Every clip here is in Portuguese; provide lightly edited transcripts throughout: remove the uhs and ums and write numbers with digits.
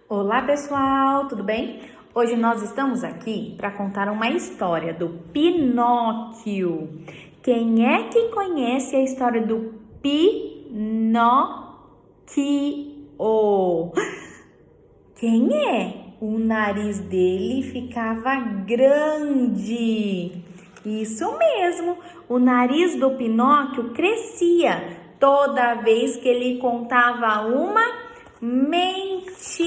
Olá pessoal, tudo bem? Hoje nós estamos aqui para contar uma história do Pinóquio. Quem é que conhece a história do Pinóquio? Quem é? O nariz dele ficava grande. Isso mesmo, o nariz do Pinóquio crescia toda vez que ele contava uma mentira!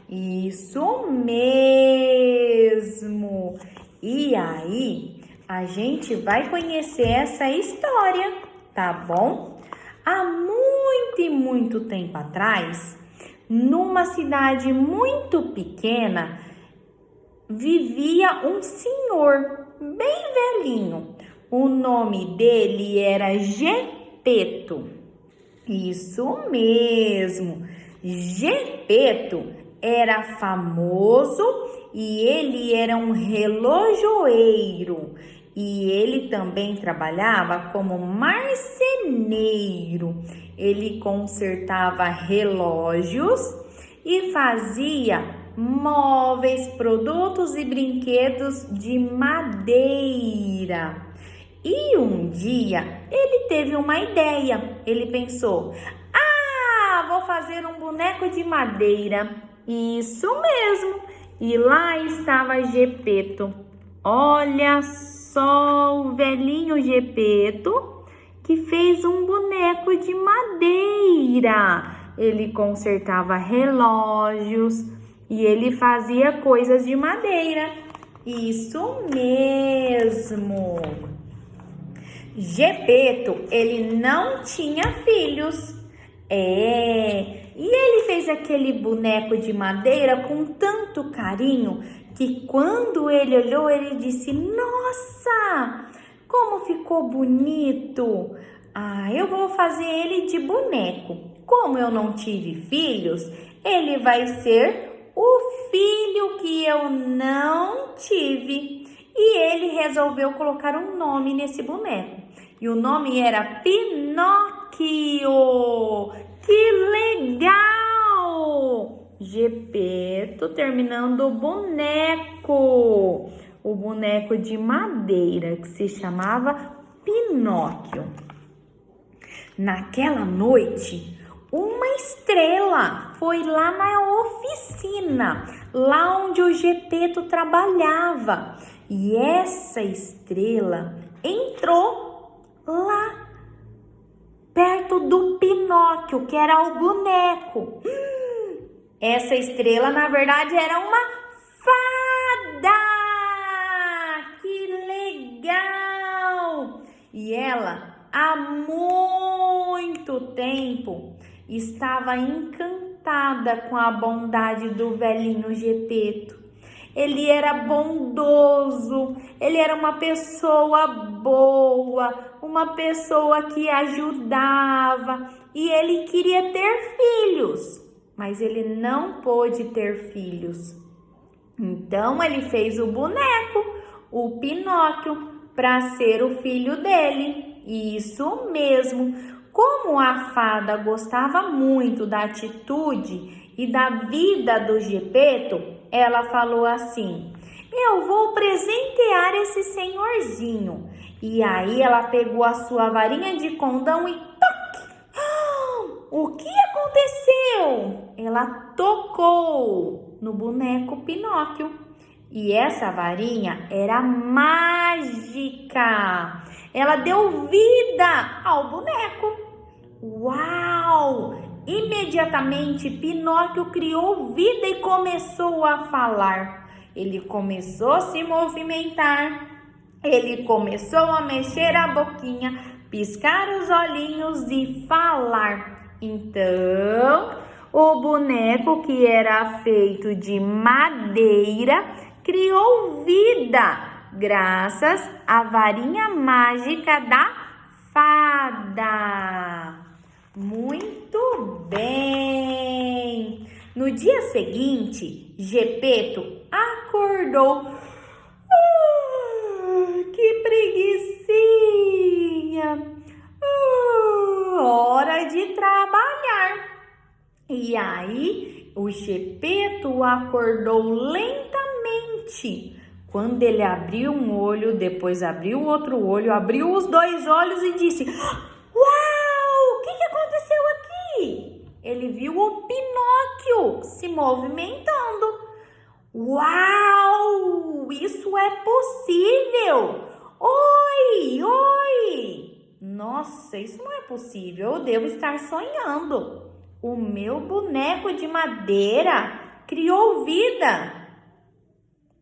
Isso mesmo! E aí, a gente vai conhecer essa história, tá bom? Há muito e muito tempo atrás, numa cidade muito pequena, vivia um senhor bem velhinho. O nome dele era Gepeto. Isso mesmo, Gepeto era famoso e ele era um relojoeiro e ele também trabalhava como marceneiro. Ele consertava relógios e fazia móveis, produtos e brinquedos de madeira. E um dia ele teve uma ideia. Ele pensou: vou fazer um boneco de madeira. Isso mesmo. E lá estava Gepeto. Olha só o velhinho Gepeto que fez um boneco de madeira. Ele consertava relógios e ele fazia coisas de madeira. Isso mesmo. Gepeto, ele não tinha filhos. E ele fez aquele boneco de madeira com tanto carinho que quando ele olhou, ele disse: nossa, como ficou bonito! Eu vou fazer ele de boneco. Como eu não tive filhos, ele vai ser o filho que eu não tive. E ele resolveu colocar um nome nesse boneco. E o nome era Pinóquio. Que legal! Gepeto terminando o boneco de madeira que se chamava Pinóquio. Naquela noite, uma estrela foi lá na oficina, lá onde o Gepeto trabalhava. E essa estrela entrou lá perto do Pinóquio, que era o boneco. Essa estrela, na verdade, era uma fada! Que legal! E ela, há muito tempo, estava encantada com a bondade do velhinho Gepeto. Ele era bondoso, ele era uma pessoa boa, uma pessoa que ajudava e ele queria ter filhos, mas ele não pôde ter filhos. Então ele fez o boneco, o Pinóquio, para ser o filho dele. Isso mesmo. Como a fada gostava muito da atitude e da vida do Gepeto, ela falou assim: eu vou presentear esse senhorzinho. E aí ela pegou a sua varinha de condão e toque! O que aconteceu? Ela tocou no boneco Pinóquio. E essa varinha era mágica. Ela deu vida ao boneco. Uau! Imediatamente Pinóquio criou vida e começou a falar. Ele começou a se movimentar. Ele começou a mexer a boquinha, piscar os olhinhos e falar. Então, o boneco, que era feito de madeira, criou vida graças à varinha mágica da fada. Muito bem! No dia seguinte, Gepeto acordou. Que preguicinha! Hora de trabalhar. E aí, o Gepeto acordou lentamente. Quando ele abriu um olho, depois abriu outro olho, abriu os 2 olhos e disse: Uau! O que aconteceu aqui? Ele viu o Pinóquio se movimentando. Uau! Isso é possível! Oi! Oi! Nossa, isso não é possível. Eu devo estar sonhando. O meu boneco de madeira criou vida,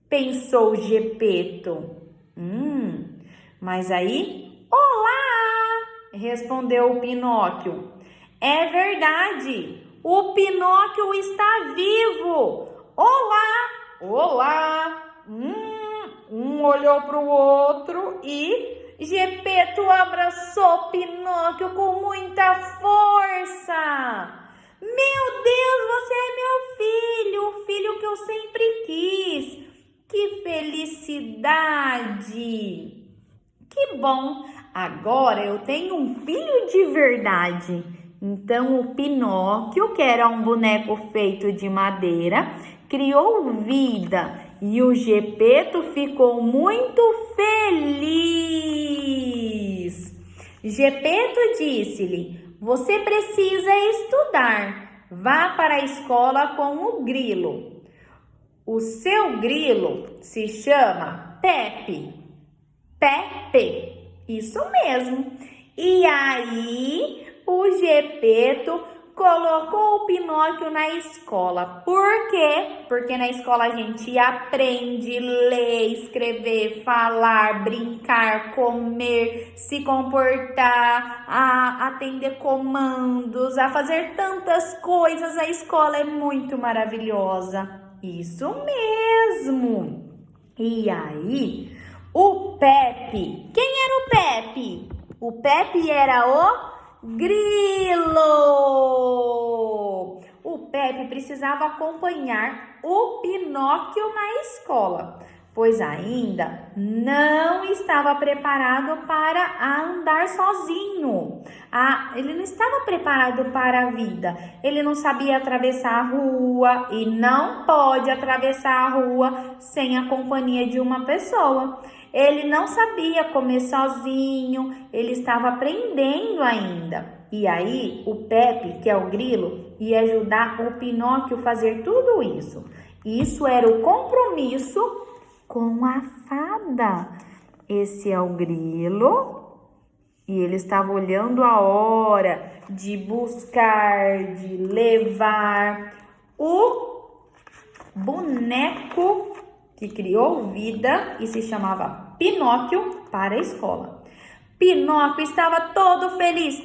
pensou Gepeto. Mas aí, olá! Respondeu o Pinóquio. É verdade, o Pinóquio está vivo. Olá! Olá! Um olhou para o outro e Gepeto abraçou Pinóquio com muita força. Meu Deus, você é meu filho, o filho que eu sempre quis. Que felicidade! Que bom! Agora eu tenho um filho de verdade. Então o Pinóquio, que era um boneco feito de madeira, criou vida e o Gepeto ficou muito feliz. Gepeto disse-lhe: Você precisa estudar. Vá para a escola com o grilo. O seu grilo se chama Pepe. Pepe, isso mesmo. E aí o Gepeto colocou o Pinóquio na escola. Por quê? Porque na escola a gente aprende a ler, escrever, falar, brincar, comer, se comportar, a atender comandos, a fazer tantas coisas. A escola é muito maravilhosa. Isso mesmo. E aí, o Pepe, quem era o Pepe? O Pepe era o grilo. O Pepe precisava acompanhar o Pinóquio na escola, pois ainda não estava preparado para andar sozinho. Ele não estava preparado para a vida. Ele não sabia atravessar a rua e não pode atravessar a rua sem a companhia de uma pessoa. Ele não sabia comer sozinho, ele estava aprendendo ainda. E aí, o Pepe, que é o grilo, ia ajudar o Pinóquio a fazer tudo isso. Isso era o compromisso com a fada. Esse é o grilo e ele estava olhando a hora de buscar, de levar o boneco que criou vida e se chamava Pinóquio para a escola. Pinóquio estava todo feliz,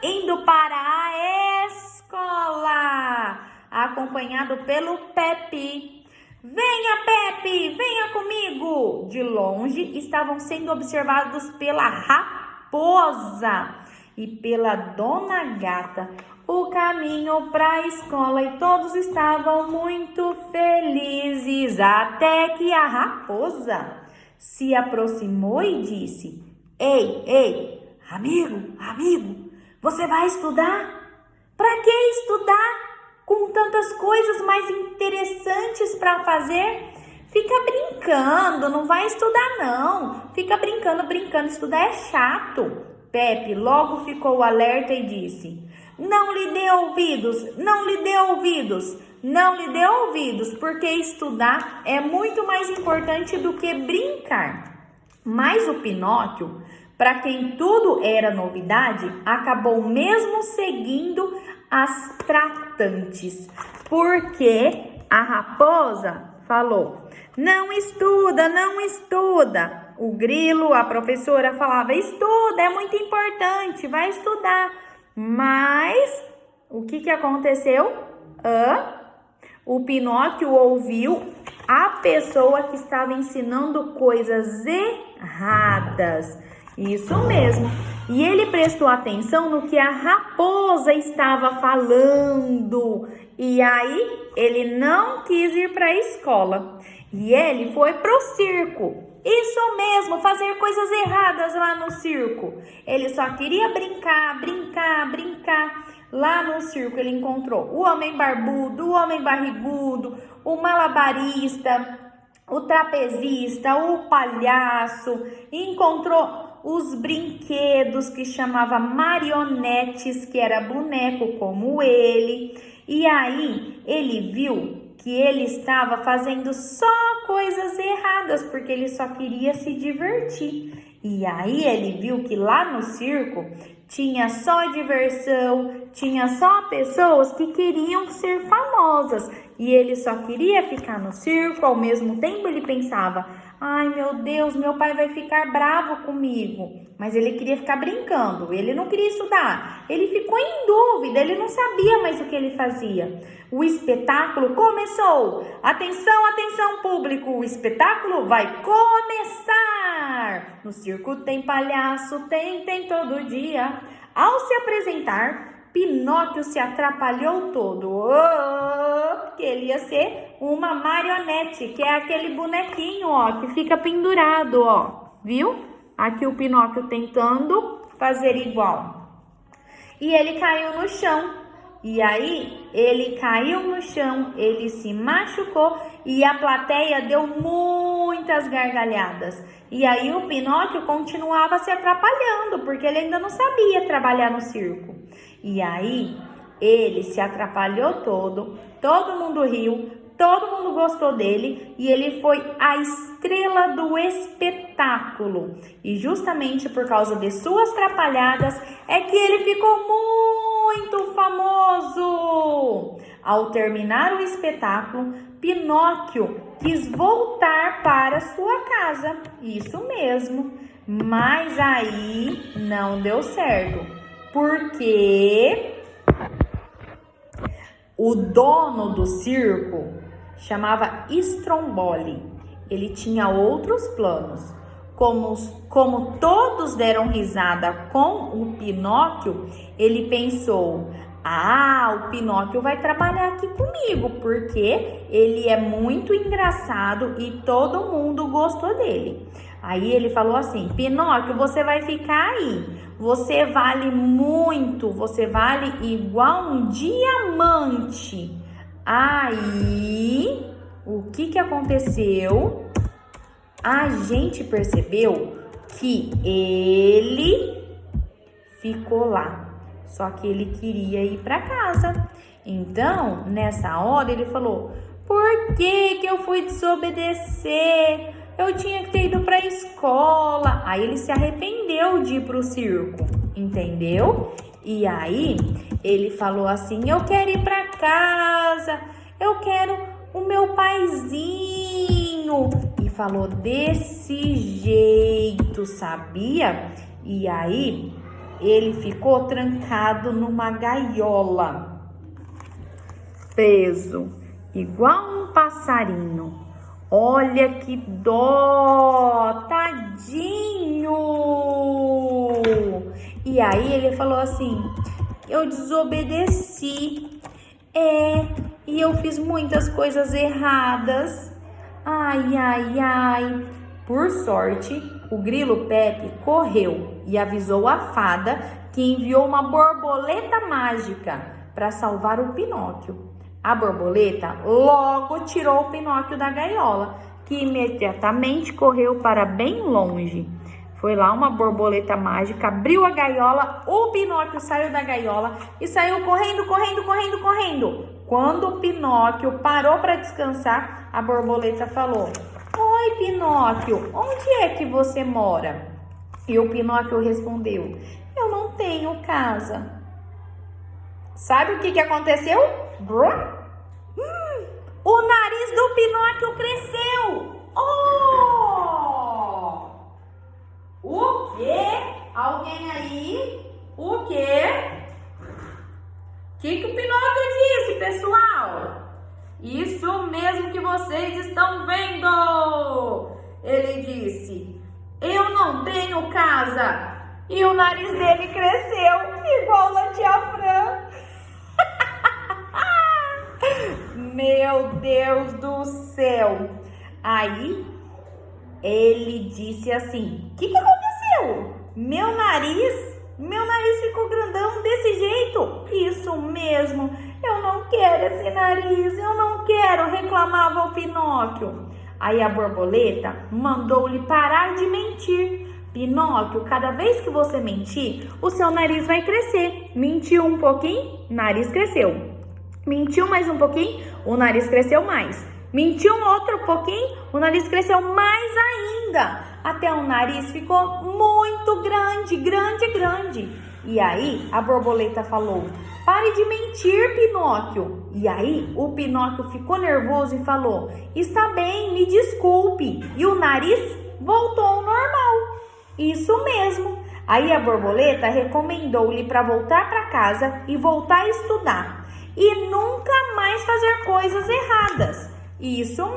indo para a escola, acompanhado pelo Pepe. Venha, Pepe, venha comigo! De longe estavam sendo observados pela raposa e pela dona Gata o caminho para a escola e todos estavam muito felizes, até que a raposa se aproximou e disse: Ei, amigo, você vai estudar? Para que estudar com tantas coisas mais interessantes para fazer? Fica brincando, não vai estudar não. Fica brincando, estudar é chato. Pepe logo ficou alerta e disse: Não lhe dê ouvidos, porque estudar é muito mais importante do que brincar. Mas o Pinóquio, para quem tudo era novidade, acabou mesmo seguindo as tratantes, porque a raposa falou: Não estuda. O grilo, a professora falava: Estuda, é muito importante, vai estudar. Mas o que aconteceu? O Pinóquio ouviu a pessoa que estava ensinando coisas erradas. Isso mesmo. E ele prestou atenção no que a raposa estava falando. E aí ele não quis ir para a escola. E ele foi pro circo. Isso mesmo, fazer coisas erradas lá no circo. Ele só queria brincar, brincar, brincar. Lá no circo ele encontrou o homem barbudo, o homem barrigudo, o malabarista, o trapezista, o palhaço. Encontrou os brinquedos que chamava marionetes, que era boneco como ele. E aí ele viu que ele estava fazendo só coisas erradas, porque ele só queria se divertir. E aí ele viu que lá no circo tinha só diversão, tinha só pessoas que queriam ser famosas. E ele só queria ficar no circo. Ao mesmo tempo ele pensava: ai meu Deus, meu pai vai ficar bravo comigo. Mas ele queria ficar brincando, ele não queria estudar. Ele ficou em dúvida, ele não sabia mais o que ele fazia. O espetáculo começou. Atenção, atenção público, o espetáculo vai começar. No circo tem palhaço, tem todo dia. Ao se apresentar, Pinóquio se atrapalhou todo. Porque ele ia ser uma marionete, que é aquele bonequinho, ó, que fica pendurado, ó. Viu? Aqui o Pinóquio tentando fazer igual. E ele caiu no chão. E aí, ele caiu no chão, ele se machucou e a plateia deu muitas gargalhadas. E aí o Pinóquio continuava se atrapalhando, porque ele ainda não sabia trabalhar no circo. E aí, ele se atrapalhou todo mundo riu, todo mundo gostou dele e ele foi a estrela do espetáculo. E justamente por causa de suas trapalhadas é que ele ficou muito famoso. Ao terminar o espetáculo, Pinóquio quis voltar para sua casa. Isso mesmo. Mas aí não deu certo. Porque o dono do circo chamava Stromboli. Ele tinha outros planos. Como todos deram risada com o Pinóquio, ele pensou: ah, o Pinóquio vai trabalhar aqui comigo, porque ele é muito engraçado e todo mundo gostou dele. Aí ele falou assim: Pinóquio, você vai ficar aí. Você vale muito, você vale igual um diamante. Aí, o que aconteceu? A gente percebeu que ele ficou lá, só que ele queria ir para casa. Então, nessa hora, ele falou: por que eu fui desobedecer? Eu tinha que ter ido para a escola. Aí ele se arrependeu de ir para o circo, entendeu? E aí ele falou assim: eu quero ir para casa, eu quero o meu paizinho. E falou desse jeito, sabia? E aí ele ficou trancado numa gaiola, preso, igual um passarinho. Olha que dó, tadinho! E aí ele falou assim: eu desobedeci, e eu fiz muitas coisas erradas. Ai, ai, ai. Por sorte, o grilo Pepe correu e avisou a fada, que enviou uma borboleta mágica para salvar o Pinóquio. A borboleta logo tirou o Pinóquio da gaiola, que imediatamente correu para bem longe. Foi lá uma borboleta mágica, abriu a gaiola, o Pinóquio saiu da gaiola e saiu correndo, correndo, correndo, correndo. Quando o Pinóquio parou para descansar, a borboleta falou: oi, Pinóquio, onde é que você mora? E o Pinóquio respondeu: eu não tenho casa. Sabe o que aconteceu? O nariz do Pinóquio cresceu. Oh! O quê? Alguém aí? O quê? O que o Pinóquio disse, pessoal? Isso mesmo que vocês estão vendo. Ele disse: eu não tenho casa. E o nariz dele cresceu igual a tia Fran. Meu Deus do céu. Aí Ele disse assim: que aconteceu? Meu nariz ficou grandão desse jeito. Isso mesmo, eu não quero esse nariz, eu não quero, reclamava o Pinóquio. Aí a borboleta mandou-lhe parar de mentir. Pinóquio, cada vez que você mentir, o seu nariz vai crescer. Mentiu um pouquinho, nariz cresceu. Mentiu mais um pouquinho, o nariz cresceu mais. Mentiu um outro pouquinho, o nariz cresceu mais ainda. Até o nariz ficou muito grande, grande, grande. E aí a borboleta falou: pare de mentir, Pinóquio. E aí o Pinóquio ficou nervoso e falou: está bem, me desculpe. E o nariz voltou ao normal. Isso mesmo. Aí a borboleta recomendou-lhe para voltar para casa e voltar a estudar. E nunca mais fazer coisas erradas. Isso mesmo.